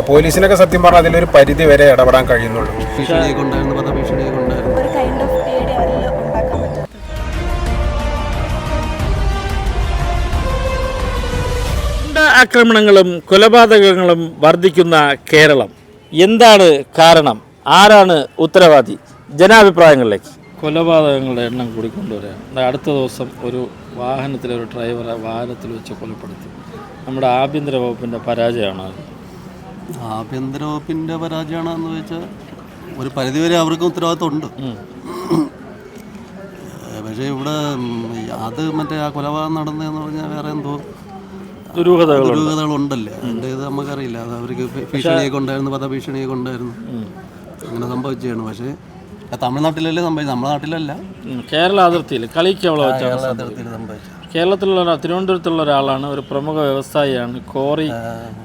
പോലീസിനൊക്കെ സത്യം പറഞ്ഞാൽ അതിലൊരു പരിധി വരെ ഇടപെടാൻ കഴിയുന്നുള്ളൂ. ആക്രമണങ്ങളും കൊലപാതകങ്ങളും വർദ്ധിക്കുന്ന കേരളം എന്താണ് കാരണം? ആരാണ് ഉത്തരവാദി? ജനാഭിപ്രായങ്ങളിലേക്ക്. കൊലപാതകങ്ങളുടെ എണ്ണം കൂടിക്കൊണ്ടുവരാൻ അടുത്ത ദിവസം ഒരു വാഹനത്തിലൊരു ഡ്രൈവറെ വാഹനത്തിൽ വെച്ച് കൊലപ്പെടുത്തി. നമ്മുടെ ആഭ്യന്തര വകുപ്പിൻ്റെ പരാജയമാണ്. ആഭ്യന്തര വകുപ്പിൻ്റെ പരാജയമാണെന്ന് വെച്ചാൽ ഒരു പരിധിവരെ അവർക്ക് ഉത്തരവാദിത്വമുണ്ട്. പക്ഷേ ഇവിടെ അത് മറ്റേ ആ കൊലപാതകം നടന്നതെന്ന് പറഞ്ഞാൽ വേറെ എന്തോ ദുരൂഹതകളുണ്ടല്ലേ. അതിൻ്റെ ഇത് നമുക്കറിയില്ല. അത് അവർക്ക് ഭീഷണിയൊക്കെ ഉണ്ടായിരുന്നു, വധഭീഷണിയൊക്കെ ഉണ്ടായിരുന്നു. അങ്ങനെ സംഭവിച്ചാണ്. പക്ഷേ തമിഴ്നാട്ടിലല്ലേ സംഭവിച്ചത്, നമ്മുടെ നാട്ടിലല്ല. കേരള അതിർത്തിയിൽ കളിക്കവള സംഭവിച്ചത്. കേരളത്തിലുള്ള തിരുവനന്തപുരത്തുള്ള ഒരാളാണ്, ഒരു പ്രമുഖ വ്യവസായിയാണ്, കോറി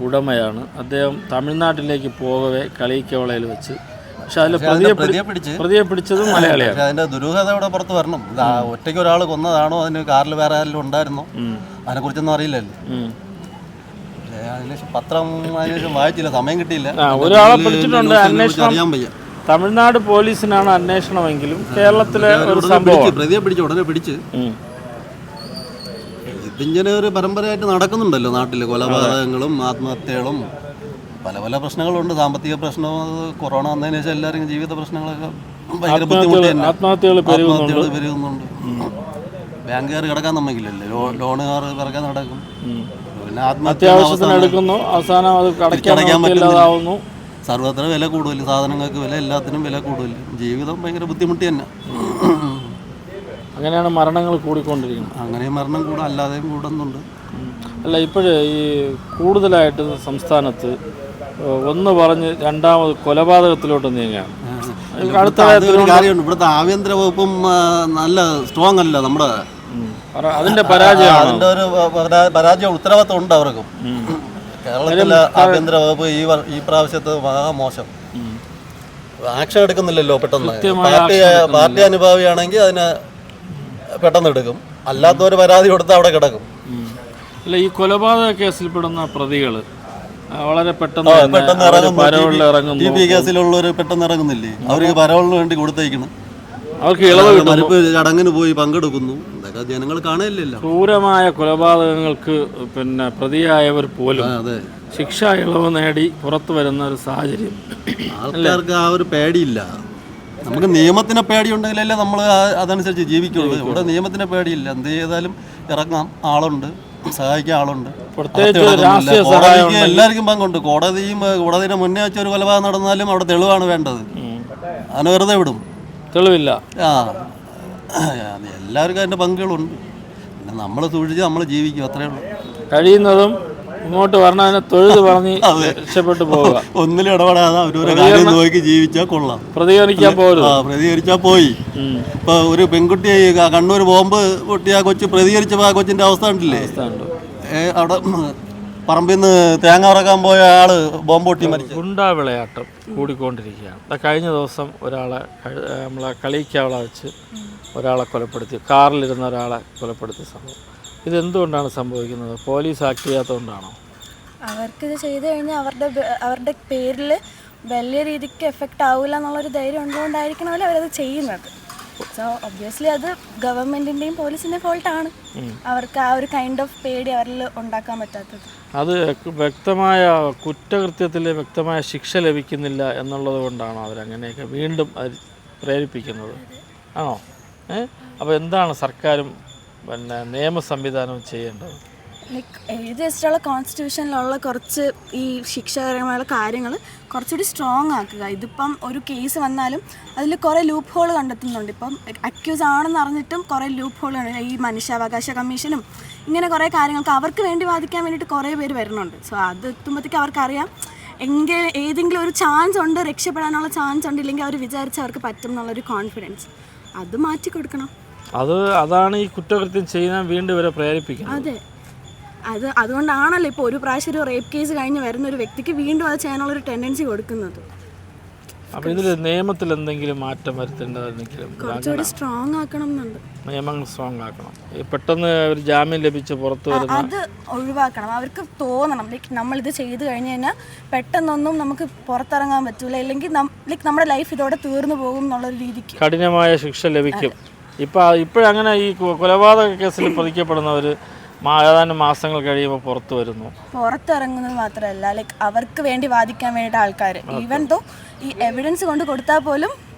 ഉടമയാണ്. അദ്ദേഹം തമിഴ്നാട്ടിലേക്ക് പോകവേ കളിക്കവളയിൽ വെച്ച്, പക്ഷെ അതിൽ പ്രതിയെ പിടിച്ചതും മലയാളിയാണ്. അതിന്റെ ദുരൂഹത ഇവിടെ പുറത്ത് വരണം. ഒറ്റയ്ക്ക് ഒരാൾ കൊന്നതാണോ, അതിന് കാറിൽ വേറെ ആരെങ്കിലും ഉണ്ടായിരുന്നോ, അതിനെ കുറിച്ചൊന്നും അറിയില്ലല്ലോ. അതിനുശേഷം പത്രം അതിനുശേഷം വായിച്ചില്ല, സമയം കിട്ടിയില്ല. ഒരാളെ പിടിച്ചിട്ടുണ്ട്. അന്വേഷണം തമിഴ്നാട് പോലീസിനാണ് അന്വേഷണമെങ്കിലും കേരളത്തിലെ ഒരു സംഭവം. പ്രതിയെ പിടിച്ചു, ഉടനെ പിടിച്ച്. ഇതിങ്ങനെ ഒരു പരമ്പരയായിട്ട് നടക്കുന്നുണ്ടല്ലോ നാട്ടിൽ. കൊലപാതകങ്ങളും ആത്മഹത്യകളും പല പല പ്രശ്നങ്ങളുണ്ട്. സാമ്പത്തിക പ്രശ്നം, കൊറോണ വന്നതിന് ശേഷം എല്ലാവരും ജീവിത പ്രശ്നങ്ങളൊക്കെ ഭയങ്കര ബുദ്ധിമുട്ട്. ആത്മഹത്യകൾ പെരുകുന്നുണ്ട്. ബാങ്കുകാർ കിടക്കാൻ നമ്മക്കില്ലല്ലോ, ലോണുകാർ പിറക്കാൻ നടക്കും. പിന്നെ അത്യാവശ്യത്തിന് എടുക്കുന്നു, അവസാനം അത് അടയ്ക്കാൻ പറ്റില്ലാതാവുന്നു. സർവത്ര വില കൂടുതൽ, സാധനങ്ങൾക്ക് വില, എല്ലാത്തിനും വില കൂടുതൽ. ജീവിതം ഭയങ്കര ബുദ്ധിമുട്ടി തന്നെ. അങ്ങനെയാണ് മരണങ്ങൾ കൂടിക്കൊണ്ടിരിക്കുന്നത്. അങ്ങനെയും മരണം കൂടെ, അല്ലാതെയും കൂടുന്നുണ്ട്. അല്ല, ഇപ്പോഴേ ഈ കൂടുതലായിട്ട് സംസ്ഥാനത്ത് ഒന്ന് പറഞ്ഞ് രണ്ടാമത് കൊലപാതകത്തിലോട്ട് നീങ്ങുകയാണ്. അടുത്ത കാര്യമുണ്ട്. ഇവിടുത്തെ ആഭ്യന്തര വകുപ്പും നല്ല സ്ട്രോങ് അല്ല. നമ്മുടെ അതിന്റെ പരാജയം, അതിന്റെ ഒരു പരാജയം, ഉത്തരവാദിത്വം ഉണ്ട് അവർക്കും. കേരളത്തിലെ ആഭ്യന്തര വകുപ്പ് ഈ പ്രാവശ്യത്തെ മോശം. ആക്ഷൻ എടുക്കുന്നില്ലല്ലോ പെട്ടെന്ന്. പാർട്ടി അനുഭാവിയാണെങ്കിൽ അതിന് പെട്ടെന്ന് എടുക്കും, അല്ലാത്തവർ പരാതി കൊടുത്ത് അവിടെ കിടക്കും. അല്ല, ഈ കൊലപാതക കേസിൽപ്പെടുന്ന പ്രതികൾ വളരെ പെട്ടെന്ന് ഇറങ്ങുന്നു. TP കേസിലുള്ളവർ പെട്ടെന്ന് ഇറങ്ങുന്നില്ലേ, അവർക്ക് പരോളിന് വേണ്ടി കൊടുത്തേക്കണം. അവർക്ക് ഇളവ് മരിപ്പ് ചടങ്ങിന് പോയി പങ്കെടുക്കുന്നു. ഇതൊക്കെ ജനങ്ങൾ കാണുന്നില്ലല്ലോ. ക്രൂരമായ കൊലപാതകങ്ങൾക്ക് പിന്നെ പ്രതിയായവർ പോലും ശിക്ഷ ഇളവ് നേടി പുറത്തു വരുന്ന ഒരു സാഹചര്യം. ആൾക്കാർക്ക് ആ ഒരു പേടിയില്ല. നമുക്ക് നിയമത്തിനെ പേടിയുണ്ടെങ്കിലല്ലേ നമ്മൾ അതനുസരിച്ച് ജീവിക്കുള്ളൂ. ഇവിടെ നിയമത്തിനെ പേടിയില്ല. എന്ത് ചെയ്താലും ഇറങ്ങാം, ആളുണ്ട്, സഹായിക്കാൻ ആളുണ്ട്. കോടതിക്ക് എല്ലാവർക്കും പങ്കുണ്ട്. കോടതിയുടെ മുന്നേ വെച്ച ഒരു കൊലപാതകം നടന്നാലും അവിടെ തെളിവാണ് വേണ്ടത്. അതിനെ വെറുതെ വിടും, തെളിവില്ല. എല്ലാവർക്കും അതിൻ്റെ പങ്കുകളുണ്ട്. പിന്നെ നമ്മൾ സൂക്ഷിച്ച് നമ്മൾ ജീവിക്കും, അത്രേ ഉള്ളൂ. കഴിയുന്നതും ഇങ്ങോട്ട് പറഞ്ഞതിനെ തൊഴുത് പറഞ്ഞ് രക്ഷപ്പെട്ടു പോവുക. ഒന്നിലും ഇടപെടാതെ അവരൊരു കാര്യം നോക്കി ജീവിച്ചാൽ കൊള്ളാം. പ്രതികരിക്കാൻ പ്രതികരിച്ചാൽ പോയി. ഇപ്പൊ ഒരു പെൺകുട്ടി കണ്ണൂർ ബോംബ് പൊട്ടി ആ കൊച്ചു പ്രതികരിച്ചപ്പോൾ ആ കൊച്ചിന്റെ അവസ്ഥ ഉണ്ടല്ലേ. അവിടെ പറമ്പിൽ നിന്ന് തേങ്ങ ഉറക്കാൻ പോയ ആള് ബോംബ് പൊട്ടി മരിച്ചു. ഗുണ്ടാ വിളയാട്ടം കൂടിക്കൊണ്ടിരിക്കുകയാണ്. കഴിഞ്ഞ ദിവസം ഒരാളെ നമ്മളെ കളിക്കവള വെച്ച് ഒരാളെ കൊലപ്പെടുത്തി, കാറിലിരുന്ന ഒരാളെ കൊലപ്പെടുത്തിയ സംഭവം. ഇതെന്തുകൊണ്ടാണ് സംഭവിക്കുന്നത്? Police act ചെയ്യാത്തതുകൊണ്ടാണോ? അവർക്കിത് ചെയ്തു കഴിഞ്ഞാൽ അവരുടെ പേരിൽ വലിയ രീതിക്ക് എഫക്റ്റ് ആവില്ല എന്നുള്ളൊരു ധൈര്യം ഉള്ളതുകൊണ്ടായിരിക്കണമല്ലോ അവരത് ചെയ്യുന്നത്. സോ ഒബ്വിയസ്ലി അത് ഗവൺമെൻറ്റിൻ്റെയും പോലീസിൻ്റെയും ഫോൾട്ടാണ്. അവർക്ക് ആ ഒരു കൈൻഡ് ഓഫ് പേടി അവരിൽ ഉണ്ടാക്കാൻ പറ്റാത്തത്. അത് വ്യക്തമായ കുറ്റകൃത്യത്തിൽ വ്യക്തമായ ശിക്ഷ ലഭിക്കുന്നില്ല എന്നുള്ളത് കൊണ്ടാണോ അവരങ്ങനെയൊക്കെ വീണ്ടും അത് പ്രേരിപ്പിക്കുന്നത്? ആണോ? അപ്പോൾ എന്താണ് സർക്കാരും പിന്നെ നിയമ സംവിധാനം ചെയ്യേണ്ടത്? ലൈക്ക് എഴുതി വെച്ചിട്ടുള്ള കോൺസ്റ്റിറ്റ്യൂഷനിലുള്ള കുറച്ച് ഈ ശിക്ഷാപരമായ കാര്യങ്ങൾ കുറച്ചുകൂടി സ്ട്രോങ് ആക്കുക. ഇതിപ്പം ഒരു കേസ് വന്നാലും അതിൽ കുറേ ലൂപ്പ് ഹോൾ കണ്ടെത്തുന്നുണ്ട്. ഇപ്പം അക്യൂസ് ആണെന്ന് അറിഞ്ഞിട്ടും കുറേ ലൂപ്പ് ഹോളുണ്ട്. ഈ മനുഷ്യാവകാശ കമ്മീഷനും ഇങ്ങനെ കുറേ കാര്യങ്ങൾക്ക് അവർക്ക് വേണ്ടി വാദിക്കാൻ വേണ്ടിയിട്ട് കുറേ പേര് വരുന്നുണ്ട്. സോ അത് എത്തുമ്പോഴത്തേക്ക് അവർക്കറിയാം ഏതെങ്കിലും ഒരു ചാൻസ് ഉണ്ട്, രക്ഷപ്പെടാനുള്ള ചാൻസ് ഉണ്ട്, ഇല്ലെങ്കിൽ അവർ വിചാരിച്ച് അവർക്ക് പറ്റും എന്നുള്ളൊരു കോൺഫിഡൻസ് അത് മാറ്റി കൊടുക്കണം. അതാണ് ഈ കുറ്റകൃത്യം ചെയ്യാൻ വീണ്ടും ഇവരെ പ്രേരിപ്പിക്കുന്നത്. അതെ, അതുകൊണ്ടാണല്ലോ ഇപ്പോൾ ഒരു പ്രാവശ്യം ഒരു റേപ്പ് കേസ് കഴിഞ്ഞ് വരുന്ന ഒരു വ്യക്തിക്ക് വീണ്ടും അത് ചെയ്യാനുള്ളൊരു ടെൻഡൻസി കൊടുക്കുന്നത്. അപ്പോൾ ഇതിൽ നിയമത്തിൽ എന്തെങ്കിലും മാറ്റം വരുത്തേണ്ടതെന്തെങ്കിലും കുറച്ചുകൂടി സ്ട്രോങ് ആക്കണം എന്നുണ്ട്. നിയമങ്ങൾ സ്ട്രോങ് ആക്കണം. പെട്ടെന്ന് ഒരു ജാമ്യം ലഭിച്ച് പുറത്തു വരുന്ന അത് ഒഴിവാക്കണം. അവർക്ക് തോന്നണം ലൈക്ക് നമ്മളിത് ചെയ്ത് കഴിഞ്ഞ് കഴിഞ്ഞാൽ പെട്ടെന്നൊന്നും നമുക്ക് പുറത്തിറങ്ങാൻ പറ്റൂല, ഇല്ലെങ്കിൽ ലൈക്ക് നമ്മുടെ ലൈഫ് ഇതോടെ തീർന്നു പോകും എന്നുള്ളൊരു രീതിക്ക് കഠിനമായ ശിക്ഷ ലഭിക്കും. ഇപ്പോഴങ്ങനെ ഈ കൊലപാതക കേസിൽ പ്രതിക്കപ്പെടുന്നവർ ഏതാനും മാസങ്ങൾ കഴിയുമ്പോൾ പുറത്തു വരുന്നു. പുറത്തിറങ്ങുന്നത് മാത്രമല്ല, ലൈക്ക് അവർക്ക് വേണ്ടി വാദിക്കാൻ വേണ്ടിയിട്ട് ആൾക്കാർ ഈവൻ ദോ ഈ എവിഡൻസ് കൊണ്ട് കൊടുത്താൽ പോലും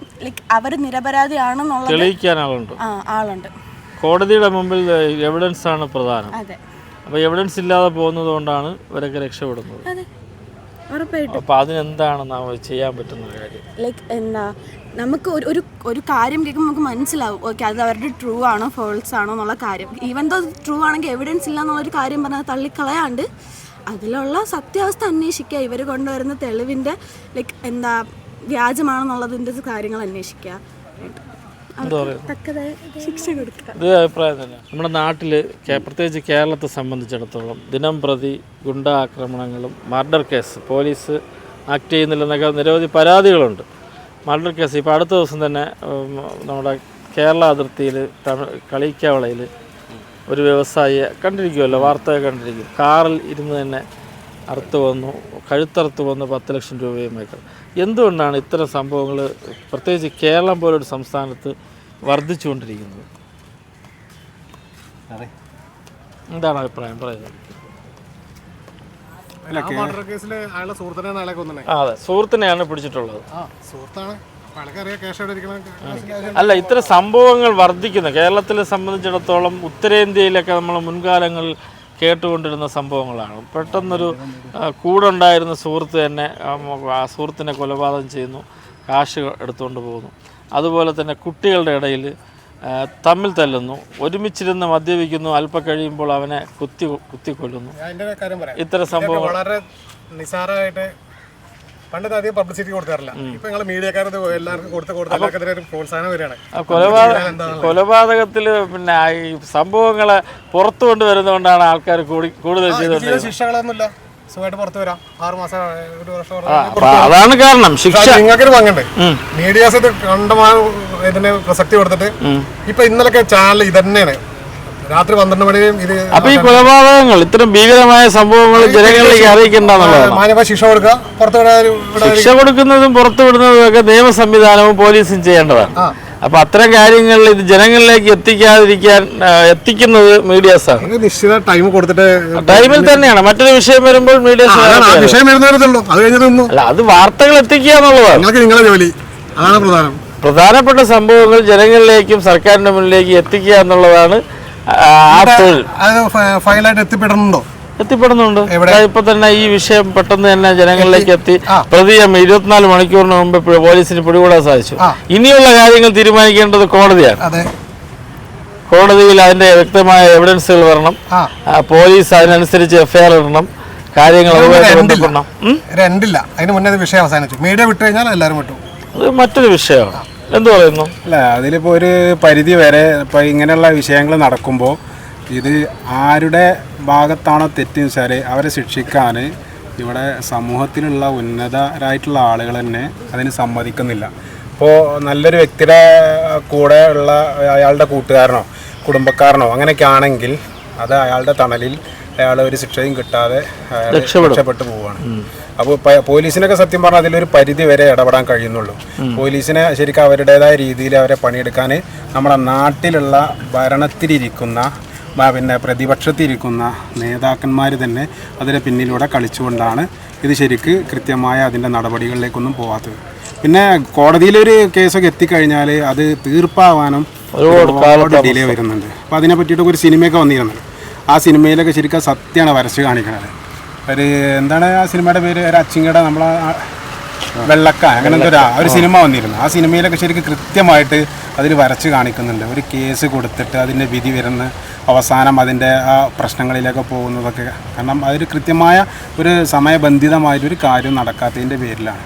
ലൈക്ക് അവർ നിരപരാധിയാണെന്നുള്ളത് തെളിയിക്കാൻ ആളുണ്ട്. കോടതിയുടെ മുമ്പിൽ എവിഡൻസ് ആണ് പ്രധാനം. അതെ, അപ്പോൾ എവിഡൻസ് ഇല്ലാതെ പോകുന്നത് കൊണ്ടാണ് ഇവരൊക്കെ രക്ഷപ്പെടുന്നത്. അതെ, ഉറപ്പായിട്ടും. അപ്പോൾ അതിനെന്താണ് നാം ചെയ്യാൻ പറ്റുന്ന കാര്യം? ലൈക്ക് എന്താ, നമുക്ക് ഒരു കാര്യം കേൾക്കുമ്പോൾ നമുക്ക് മനസ്സിലാവും ഓക്കെ അത് അവരുടെ ട്രൂ ആണോ ഫോൾസ് ആണോ എന്നുള്ള കാര്യം. ഈവൻ ദോ ട്രൂ ആണെങ്കിൽ എവിഡൻസ് ഇല്ല എന്നുള്ളൊരു കാര്യം പറഞ്ഞാൽ തള്ളിക്കളയാണ്ട് അതിലുള്ള സത്യാവസ്ഥ അന്വേഷിക്കുക. ഇവർ കൊണ്ടുവരുന്ന തെളിവിൻ്റെ ലൈക്ക് എന്താ വ്യാജമാണെന്നുള്ളതിൻ്റെ കാര്യങ്ങൾ അന്വേഷിക്കുക, തക്കതായ ശിക്ഷ കൊടുക്കുക. ഇത് അഭിപ്രായം തന്നെ. നമ്മുടെ നാട്ടിൽ പ്രത്യേകിച്ച് കേരളത്തെ സംബന്ധിച്ചിടത്തോളം ദിനം പ്രതി ഗുണ്ട ആക്രമണങ്ങളും മർഡർ കേസ് പോലീസ് ആക്ട് ചെയ്യുന്നില്ലെന്നൊക്കെ നിരവധി പരാതികളുണ്ട്. മർഡർ കേസ് ഇപ്പോൾ അടുത്ത ദിവസം തന്നെ നമ്മുടെ കേരള അതിർത്തിയിൽ കളിക്കാവളയിൽ ഒരു വ്യവസായിയെ കണ്ടിരിക്കുമല്ലോ, വാർത്ത കണ്ടിരിക്കും. കാറിൽ ഇരുന്ന് തന്നെ കഴുത്തറുത്ത് വന്ന് 10 ലക്ഷം രൂപയുമായി. എന്തുകൊണ്ടാണ് ഇത്തരം സംഭവങ്ങൾ പ്രത്യേകിച്ച് കേരളം പോലൊരു സംസ്ഥാനത്ത് വർദ്ധിച്ചുകൊണ്ടിരിക്കുന്നത്? എന്താണ് അഭിപ്രായം പറയുന്നത്? അതെ, സുഹൃത്തിനെയാണ് പിടിച്ചിട്ടുള്ളത്. അല്ല, ഇത്തരം സംഭവങ്ങൾ വർദ്ധിക്കുന്നു. കേരളത്തിലെ സംബന്ധിച്ചിടത്തോളം ഉത്തരേന്ത്യയിലൊക്കെ നമ്മൾ മുൻകാലങ്ങളിൽ കേട്ടുകൊണ്ടിരുന്ന സംഭവങ്ങളാണ്. പെട്ടെന്നൊരു കൂടെ ഉണ്ടായിരുന്ന സുഹൃത്ത് തന്നെ ആ സുഹൃത്തിനെ കൊലപാതകം ചെയ്യുന്നു, കാശ് എടുത്തുകൊണ്ട് പോകുന്നു. അതുപോലെ തന്നെ കുട്ടികളുടെ ഇടയിൽ തമ്മിൽ തല്ലുന്നു, ഒരുമിച്ചിരുന്ന് മദ്യപിക്കുന്നു, അല്പം കഴിയുമ്പോൾ അവനെ കുത്തിക്കൊല്ലുന്നു. ഇത്തരം സംഭവങ്ങൾ വളരെ നിസാരമായിട്ട് പണ്ടത്തെ അധികം പബ്ലിസിറ്റി കൊടുക്കാറില്ല. ഇപ്പൊ നിങ്ങൾ മീഡിയക്കാരത് എല്ലാവർക്കും പ്രോത്സാഹനം വരികയാണ്. കൊലപാതകത്തിൽ പിന്നെ ഈ സംഭവങ്ങളെ പുറത്തു കൊണ്ടുവരുന്നതുകൊണ്ടാണ് ആൾക്കാർ കൂടുതൽ ചെയ്തുകൊണ്ടിരിക്കുന്നത്. ശിക്ഷകളൊന്നുമില്ല, സുഖമായിട്ട് പുറത്തു വരാം. 6 മാസം 1 വർഷം അതാണ് കാരണം. ശിക്ഷ നിങ്ങൾക്ക് പങ്കുണ്ട്. മീഡിയാസ് ഇത് കണ്ടമാനം ഇതിന് പ്രസക്തി കൊടുത്തിട്ട് ഇപ്പൊ ഇന്നലൊക്കെ ചാനൽ ഇത് തന്നെയാണ് രാത്രി 12 മണിയും ഇത്. അപ്പൊ ഈ കൊലപാതകങ്ങൾ ഇത്തരം ഭീകരമായ സംഭവങ്ങൾ ജനങ്ങളിലേക്ക് അറിയിക്കേണ്ടെന്നുള്ളതാണ്. മാന്യമായ ശിക്ഷ കൊടുക്കുക, ശിക്ഷ കൊടുക്കുന്നതും പുറത്തു വിടുന്നതും ഒക്കെ നിയമ സംവിധാനവും പോലീസും ചെയ്യേണ്ടതാണ്. അപ്പൊ അത്തരം കാര്യങ്ങളിൽ ഇത് ജനങ്ങളിലേക്ക് എത്തിക്കുന്നത് മീഡിയാസാണ്. നിശ്ചിത ടൈം കൊടുത്തിട്ട് ടൈമിൽ തന്നെയാണ്. മറ്റൊരു വിഷയം വരുമ്പോൾ മീഡിയാസ് അല്ല, അത് വാർത്തകൾ എത്തിക്കുക എന്നുള്ളതാണ് നിങ്ങളുടെ ജോലി. അതാണ് പ്രധാനം. പ്രധാനപ്പെട്ട സംഭവങ്ങൾ ജനങ്ങളിലേക്കും സർക്കാരിന്റെ മുന്നിലേക്ക് എത്തിക്കുക എന്നുള്ളതാണ് ആ തൊഴിൽ. ഫൈനലായിട്ട് എത്തിപ്പെടുന്നുണ്ട്. ഇപ്പൊ തന്നെ ഈ വിഷയം പെട്ടെന്ന് തന്നെ ജനങ്ങളിലേക്ക് എത്തി. പ്രതിയെ 24 മണിക്കൂറിന് മുമ്പ് പോലീസിന് പിടികൂടാൻ സാധിച്ചു. ഇനിയുള്ള കാര്യങ്ങൾ തീരുമാനിക്കേണ്ടത് കോടതിയാണ്. കോടതിയിൽ അതിന്റെ വ്യക്തമായ എവിഡൻസുകൾ വരണം. പോലീസ് അതിനനുസരിച്ച് FIR ഇടണം. കാര്യങ്ങൾ രണ്ടില്ല. അതിന് മുന്നേ വിഷയം അവസാനിച്ചു. മീഡിയ വിട്ടു കഴിഞ്ഞാൽ എല്ലാവരും വിട്ടു. അത് മറ്റൊരു വിഷയമാണ്. എന്ത് പറയുന്നു? അല്ല, അതിലിപ്പോൾ ഒരു പരിധി വരെ ഇപ്പോൾ ഇങ്ങനെയുള്ള വിഷയങ്ങൾ നടക്കുമ്പോൾ ഇത് ആരുടെ ഭാഗത്താണോ തെറ്റെന്ന് വെച്ചാൽ അവരെ ശിക്ഷിക്കാൻ ഇവിടെ സമൂഹത്തിലുള്ള ഉന്നതരായിട്ടുള്ള ആളുകൾ തന്നെ അതിന് സമ്മതിക്കുന്നില്ല. ഇപ്പോൾ നല്ലൊരു വ്യക്തിയുടെ കൂടെ ഉള്ള അയാളുടെ കൂട്ടുകാരനോ കുടുംബക്കാരനോ അങ്ങനെയൊക്കെ ആണെങ്കിൽ അത് അയാളുടെ തണലിൽ അയാൾ ഒരു ശിക്ഷയും കിട്ടാതെ രക്ഷപ്പെട്ടു പോവുകയാണ്. അപ്പോൾ പോലീസിനൊക്കെ സത്യം പറഞ്ഞാൽ അതിലൊരു പരിധി വരെ ഇടപെടാൻ കഴിയുന്നുള്ളൂ. പോലീസിനെ ശരിക്കും അവരുടേതായ രീതിയിൽ അവരെ പണിയെടുക്കാൻ നമ്മുടെ നാട്ടിലുള്ള ഭരണത്തിലിരിക്കുന്ന പിന്നെ പ്രതിപക്ഷത്തിരിക്കുന്ന നേതാക്കന്മാർ തന്നെ അതിന് പിന്നിലൂടെ കളിച്ചുകൊണ്ടാണ് ഇത് ശരിക്ക് കൃത്യമായ അതിൻ്റെ നടപടികളിലേക്കൊന്നും പോകാത്തത്. പിന്നെ കോടതിയിലൊരു കേസൊക്കെ എത്തിക്കഴിഞ്ഞാൽ അത് തീർപ്പാവാനും ഒരുപാട് ഡിലേ വരുന്നുണ്ട്. അപ്പോൾ അതിനെ പറ്റിയിട്ടൊക്കെ ഒരു സിനിമയൊക്കെ വന്നിരുന്നത്. ആ സിനിമയിലൊക്കെ ശരിക്കും സത്യമാണ് വരച്ച് കാണിക്കുന്നത്. ഒരു എന്താണ് ആ സിനിമയുടെ പേര്, ഒരു അച്ചിങ്ങയുടെ നമ്മളെ വെള്ളക്ക അങ്ങനത്തെ ഒരു സിനിമ വന്നിരുന്നു. ആ സിനിമയിലൊക്കെ ശരിക്കും കൃത്യമായിട്ട് അതിൽ വരച്ച് കാണിക്കുന്നുണ്ട്. ഒരു കേസ് കൊടുത്തിട്ട് അതിൻ്റെ വിധി വരുന്ന അവസാനം അതിൻ്റെ ആ പ്രശ്നങ്ങളിലേക്ക് പോകുന്നതൊക്കെ. കാരണം അതൊരു കൃത്യമായ ഒരു സമയബന്ധിതമായിട്ടൊരു കാര്യം നടക്കാത്തതിൻ്റെ പേരിലാണ്.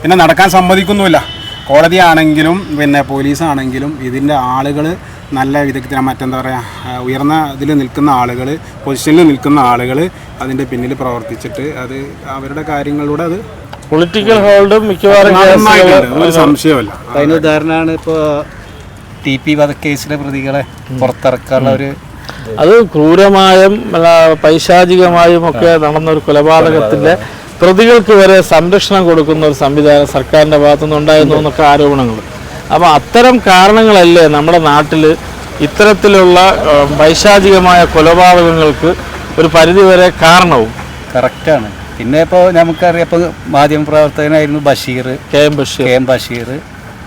പിന്നെ നടക്കാൻ സമ്മതിക്കുന്നുമില്ല. കോടതിയാണെങ്കിലും പിന്നെ പോലീസാണെങ്കിലും ഇതിൻ്റെ ആളുകൾ നല്ല വിദഗ്ധ മറ്റെന്താ പറയുക ഉയർന്ന ഇതിൽ നിൽക്കുന്ന ആളുകൾ, പൊസിഷനിൽ നിൽക്കുന്ന ആളുകൾ അതിൻ്റെ പിന്നിൽ പ്രവർത്തിച്ചിട്ട് അത് അവരുടെ കാര്യങ്ങളിലൂടെ അത് പൊളിറ്റിക്കൽ ഹോൾഡും മിക്കവാറും ഒരു സംശയമല്ല. അതിന് ഉദാഹരണമാണ് ഇപ്പോൾ TP വധക്കേസിലെ പ്രതികളെ പുറത്തിറക്കാനുള്ള ഒരു അത് ക്രൂരമായും പൈശാചികമായും ഒക്കെ നടന്ന ഒരു കൊലപാതകത്തിന്റെ പ്രതികൾക്ക് വരെ സംരക്ഷണം കൊടുക്കുന്ന ഒരു സംവിധാനം സർക്കാരിന്റെ ഭാഗത്തുനിന്ന് ഉണ്ടായിരുന്നു എന്നൊക്കെ ആരോപണങ്ങൾ. അപ്പോൾ അത്തരം കാരണങ്ങളല്ലേ നമ്മുടെ നാട്ടിൽ ഇത്തരത്തിലുള്ള പൈശാചികമായ കൊലപാതകങ്ങൾക്ക് ഒരു പരിധിവരെ കാരണവും. കറക്റ്റാണ്. പിന്നെ ഇപ്പോൾ നമുക്കറിയാം, ഇപ്പോൾ മാധ്യമപ്രവർത്തകനായിരുന്നു ബഷീർ, കെ എം ബഷീർ.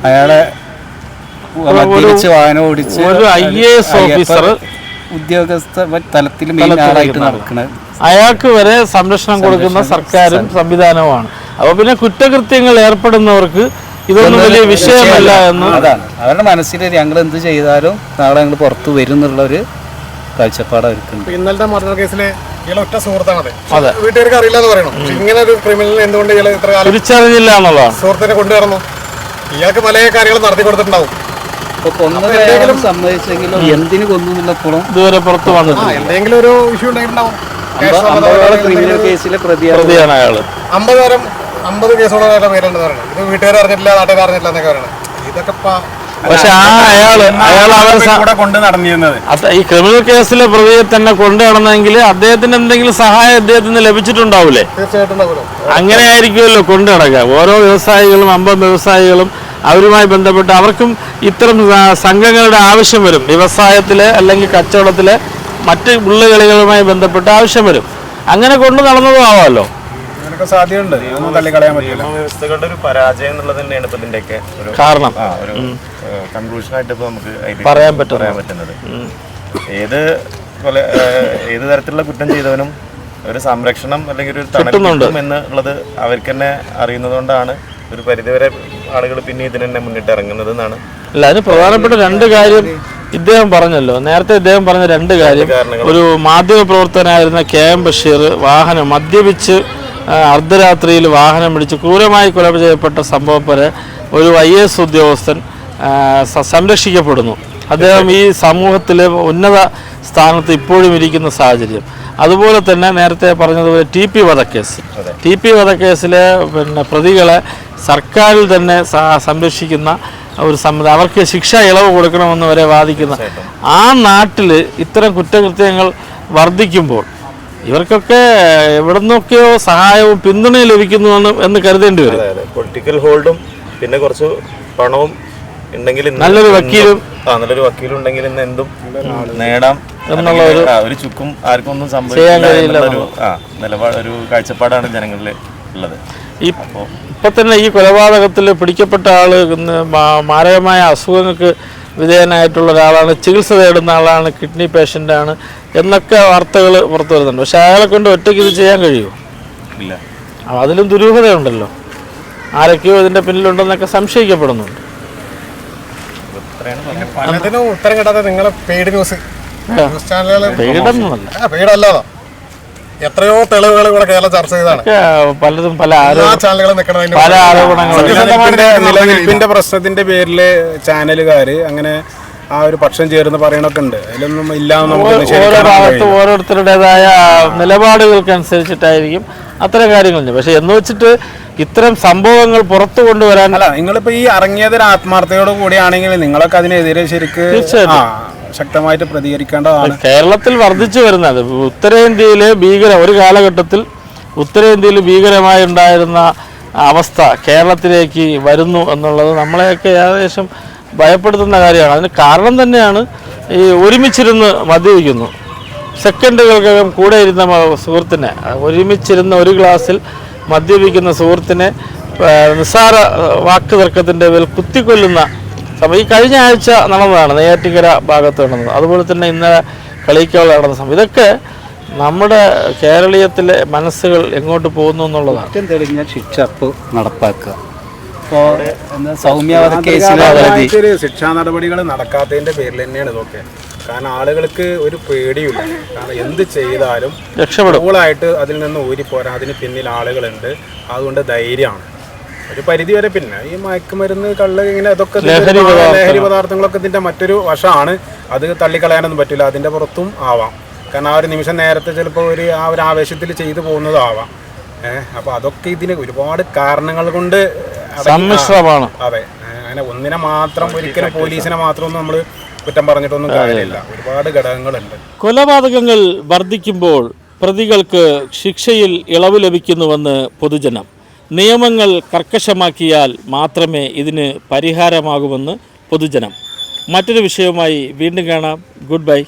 അയാളെ മദ്യപിച്ച് വാഹനം ഓടിച്ച് ഒരു IAS ഓഫീസർ ഉദ്യോഗസ്ഥ തലത്തിൽ മെയിൻ ആളായിട്ട് നടക്കുന്നത്, അയാൾക്ക് വരെ സംരക്ഷണം കൊടുക്കുന്ന സർക്കാരും സംവിധാനവുമാണ്. അപ്പോൾ പിന്നെ കുറ്റകൃത്യങ്ങൾ ഏർപ്പെടുന്നവർക്ക് ഇതൊന്നും വലിയ വിഷയമല്ല എന്ന് അതാണ് അവരുടെ മനസ്സിൽ. ഞങ്ങൾ എന്ത് ചെയ്താലും നാളെ ഞങ്ങൾ പുറത്തു വരും എന്നുള്ളൊരു കാഴ്ചപ്പാട് അവർക്കുണ്ട്. ഇന്നലത്തെ മർഡർ കേസിലെ ഒറ്റ സുഹൃത്താണത്. അതെ, വീട്ടുകാർക്ക് അറിയില്ല എന്ന് പറയണം. ഇങ്ങനെ ഒരു ക്രിമിനലിനെ എന്തുകൊണ്ട് ഇയാൾ ഇത്ര കാലം തിരിച്ചറിഞ്ഞില്ല എന്നുള്ളതാണ്. സുഹൃത്തിനെ കൊണ്ടുവരണം. ഇയാൾക്ക് പല കാര്യങ്ങളും നടത്തി കൊടുത്തിട്ടുണ്ടാവും. കൊന്നതെങ്കിലും സമ്മതിച്ചെങ്കിലും എന്തിനു കൊന്നുള്ളപ്പോഴും ഇതുവരെ പുറത്തു വന്നിട്ടില്ല. എന്തെങ്കിലും ഒരു ഇഷ്യൂ ഉണ്ടായിട്ടുണ്ടാവും. ക്രിമിനൽ കേസിലെ പ്രതിയാണ് അയാള്. 50 കേസോളം പേരുണ്ടെന്ന് പറയണം. ഇത് വീട്ടുകാർ അറിഞ്ഞിട്ടില്ല, നാട്ടുകാർ അറിഞ്ഞിട്ടില്ല എന്നൊക്കെ പറയണം. ഇതൊക്കെ പക്ഷെ അയാൾ അവരെ കൊണ്ട് നടന്നിരുന്നത് ഈ ക്രിമിനൽ കേസിലെ പ്രതിയെ തന്നെ കൊണ്ടു നടന്നെങ്കിൽ അദ്ദേഹത്തിന് എന്തെങ്കിലും സഹായം അദ്ദേഹത്തിന് ലഭിച്ചിട്ടുണ്ടാവൂലേ? തീർച്ചയായിട്ടും ഉണ്ടാവുമല്ലോ. അങ്ങനെ ആയിരിക്കുമല്ലോ കൊണ്ടു നടക്കുക. ഓരോ വ്യവസായികളും 50 വ്യവസായികളും അവരുമായി ബന്ധപ്പെട്ട് അവർക്കും ഇത്തരം സംഘങ്ങളുടെ ആവശ്യം വരും. വ്യവസായത്തിലെ അല്ലെങ്കിൽ കച്ചവടത്തിലെ മറ്റ് ഉള്ളുകളികളുമായി ബന്ധപ്പെട്ട് ആവശ്യം വരും. അങ്ങനെ കൊണ്ടു നടന്നതും ആവാമല്ലോ. അങ്ങനെയൊക്കെ സാധ്യതയുണ്ട്. ഇതൊന്നും തള്ളിക്കളയാൻ പറ്റില്ല. വ്യവസ്ഥകളുടെ ഒരു പരാജയം എന്നുള്ളത് തന്നെയാണ് ഇപ്പൊ ഇതിന്റെയൊക്കെ ഒരു കാരണം ഒരു കൺക്ലൂഷൻ ആയിട്ട് ഇപ്പൊ നമുക്ക് പറയാൻ പറ്റുന്നത്. ഏത് തരത്തിലുള്ള കുറ്റം ചെയ്തവനും ഒരു സംരക്ഷണം അല്ലെങ്കിൽ ഒരു തണൽ കിട്ടും എന്നുള്ളത് അവർക്ക് തന്നെ അറിയുന്നതുകൊണ്ടാണ് ഒരു പരിധിവരെ ആളുകൾ പിന്നെ ഇതിന് തന്നെ മുന്നിട്ട് ഇറങ്ങുന്നത് എന്നാണ്. അല്ല, അതിന് പ്രധാനപ്പെട്ട 2 കാര്യം ഇദ്ദേഹം പറഞ്ഞല്ലോ. നേരത്തെ ഇദ്ദേഹം പറഞ്ഞ 2 കാര്യം. ഒരു മാധ്യമ പ്രവർത്തകനായിരുന്ന KM ബഷീർ വാഹനം മദ്യപിച്ച് അർദ്ധരാത്രിയിൽ വാഹനം പിടിച്ച് ക്രൂരമായി കൊല ചെയ്യപ്പെട്ട സംഭവം വരെ ഒരു IAS ഉദ്യോഗസ്ഥൻ സംരക്ഷിക്കപ്പെടുന്നു. അദ്ദേഹം ഈ സമൂഹത്തിലെ ഉന്നത സ്ഥാനത്ത് ഇപ്പോഴും ഇരിക്കുന്ന സാഹചര്യം. അതുപോലെ തന്നെ നേരത്തെ പറഞ്ഞതുപോലെ TP വധക്കേസിലെ പ്രതികളെ സർക്കാരിൽ തന്നെ സംരക്ഷിക്കുന്ന ഒരു സംവിധാനം, അവർക്ക് ശിക്ഷ ഇളവ് കൊടുക്കണമെന്ന് വരെ വാദിക്കുന്ന ആ നാട്ടിൽ ഇത്തരം കുറ്റകൃത്യങ്ങൾ വർദ്ധിക്കുമ്പോൾ ഇവർക്കൊക്കെ എവിടെ നിന്നൊക്കെയോ സഹായവും പിന്തുണയും ലഭിക്കുന്നു എന്ന് കരുതേണ്ടി വരും. പൊളിറ്റിക്കൽ ഹോൾഡും പിന്നെ കുറച്ച് പണവും ഉണ്ടെങ്കിൽ നല്ലൊരു വക്കീലും ഉണ്ടെങ്കിൽ ഇന്ന് എന്തും നേടാം എന്നുള്ള ഒരു ചുക്കും ആർക്കും ഒന്നും ചെയ്യാൻ കഴിയില്ല. ഒരു കാഴ്ചപ്പാടാണ് ജനങ്ങളിൽ ഉള്ളത്. ഇപ്പൊ തന്നെ ഈ കൊലപാതകത്തിൽ പിടിക്കപ്പെട്ട ആള് മാരകമായ അസുഖങ്ങൾക്ക് വിധേയനായിട്ടുള്ള ഒരാളാണ്, ചികിത്സ തേടുന്ന ആളാണ്, കിഡ്നി പേഷ്യൻ്റാണ് എന്നൊക്കെ വാർത്തകൾ പുറത്തു വരുന്നുണ്ട്. പക്ഷെ അയാളെ കൊണ്ട് ഒറ്റയ്ക്ക് ഇത് ചെയ്യാൻ കഴിയുമോ? ഇല്ല. അതിലും ദുരൂഹതയുണ്ടല്ലോ. ആരൊക്കെയോ ഇതിന്റെ പിന്നിലുണ്ടെന്നൊക്കെ സംശയിക്കപ്പെടുന്നുണ്ട്. പലതിനും ഉത്തരം കിട്ടാതെ നിങ്ങളെ പെയ്ഡ് ന്യൂസ് ചാനലുകൾ പെയ്ഡല്ലാതാ എത്രയോ തെളിവുകൾ ഇവിടെ കേരളം ചർച്ച ചെയ്താണ്. പലതും പല ചാനലുകൾ നിലനിൽപ്പിന്റെ പ്രശ്നത്തിന്റെ പേരില് ചാനലുകാര് അങ്ങനെ ആ ഒരു പക്ഷം ചേർന്ന് പറയണൊക്കെ ഉണ്ട്. അതിലൊന്നും ഇല്ലാന്ന് ഓരോ ഭാഗത്തും ഓരോരുത്തരുടേതായ നിലപാടുകൾക്കനുസരിച്ചിട്ടായിരിക്കും അത്തരം കാര്യങ്ങളുണ്ട്. പക്ഷെ എന്ന് വെച്ചിട്ട് ഇത്തരം സംഭവങ്ങൾ പുറത്തു കൊണ്ടുവരാൻ അല്ല, നിങ്ങളിപ്പോ ഈ ഇറങ്ങിയതൊരു ആത്മാർത്ഥതയോട് കൂടിയാണെങ്കിൽ നിങ്ങളൊക്കെ അതിനെതിരെ ശരിക്ക് ശക്തമായിട്ട് പ്രതികരിക്കേണ്ടതാണ്. കേരളത്തിൽ വർദ്ധിച്ചു വരുന്നത് ഉത്തരേന്ത്യയിലെ ഒരു കാലഘട്ടത്തിൽ ഉത്തരേന്ത്യയിൽ ഭീകരമായി ഉണ്ടായിരുന്ന അവസ്ഥ കേരളത്തിലേക്ക് വരുന്നു എന്നുള്ളത് നമ്മളെയൊക്കെ ഏകദേശം ഭയപ്പെടുത്തുന്ന കാര്യമാണ്. അതിന് കാരണം തന്നെയാണ് ഈ ഒരുമിച്ചിരുന്ന് മദ്യപിക്കുന്നു. സെക്കൻഡുകൾക്കകം കൂടെ ഇരുന്ന സുഹൃത്തിനെ, ഒരുമിച്ചിരുന്ന ഒരു ഗ്ലാസ്സിൽ മദ്യപിക്കുന്ന സുഹൃത്തിനെ നിസ്സാര വാക്ക് തർക്കത്തിൻ്റെ പേരിൽ കുത്തിക്കൊല്ലുന്ന സംഭവം ഈ കഴിഞ്ഞ ആഴ്ച നടന്നതാണ്. നെയ്യാറ്റിൻകര ഭാഗത്ത് നടന്നത്. അതുപോലെ തന്നെ ഇന്നലെ കളിക്കാവ് നടന്ന സംഭവം. ഇതൊക്കെ നമ്മുടെ കേരളീയത്തിലെ മനസ്സുകൾ എങ്ങോട്ട് പോകുന്നു എന്നുള്ളതാണ്. കുറ്റം തെളിഞ്ഞ ശിക്ഷ നടപ്പാക്കുക. ശിക്ഷാ നടപടികൾ നടക്കാത്തതിന്റെ പേരിൽ തന്നെയാണ് ഇതൊക്കെ. കാരണം ആളുകൾക്ക് ഒരു പേടിയില്ല. കാരണം എന്ത് ചെയ്താലും രക്ഷപ്പെടുമ്പോളായിട്ട് അതിൽ നിന്ന് ഊരിപ്പോരാ. അതിന് പിന്നിൽ ആളുകളുണ്ട്. അതുകൊണ്ട് ധൈര്യമാണ് ഒരു പരിധി വരെ. പിന്നെ ഈ മയക്കുമരുന്ന്, കള്ള്, ഇങ്ങനെ അതൊക്കെ ലഹരി പദാർത്ഥങ്ങളൊക്കെ ഇതിന്റെ മറ്റൊരു വശമാണ്. അത് തള്ളിക്കളയാനൊന്നും പറ്റില്ല. അതിന്റെ പുറത്തും ആവാം. കാരണം ആ ഒരു നിമിഷം നേരത്തെ ചിലപ്പോൾ ആ ഒരു ആവേശത്തിൽ ചെയ്തു പോകുന്നതാവാം. അപ്പോൾ അതൊക്കെ ഇതിന് ഒരുപാട് കാരണങ്ങൾ കൊണ്ട് സമ്മിശ്രമാണ്. അതെ, അങ്ങനെ ഒന്നിനെ മാത്രം ഒരിക്കലും പോലീസിനെ മാത്രം ഒന്നും നമ്മൾ കുറ്റം പറഞ്ഞിട്ടൊന്നും കാര്യമില്ല. ഒരുപാട് ഘടകങ്ങളുണ്ട്. കൊലപാതകങ്ങൾ വർദ്ധിക്കുമ്പോൾ പ്രതികൾക്ക് ശിക്ഷയിൽ ഇളവ് ലഭിക്കുന്നുവെന്ന് പൊതുജനം. നിയമങ്ങൾ കർക്കശമാക്കിയാൽ മാത്രമേ ഇതിന് പരിഹാരമാകുമെന്ന് പൊതുജനം. മറ്റൊരു വിഷയവുമായി വീണ്ടും കാണാം. Good bye.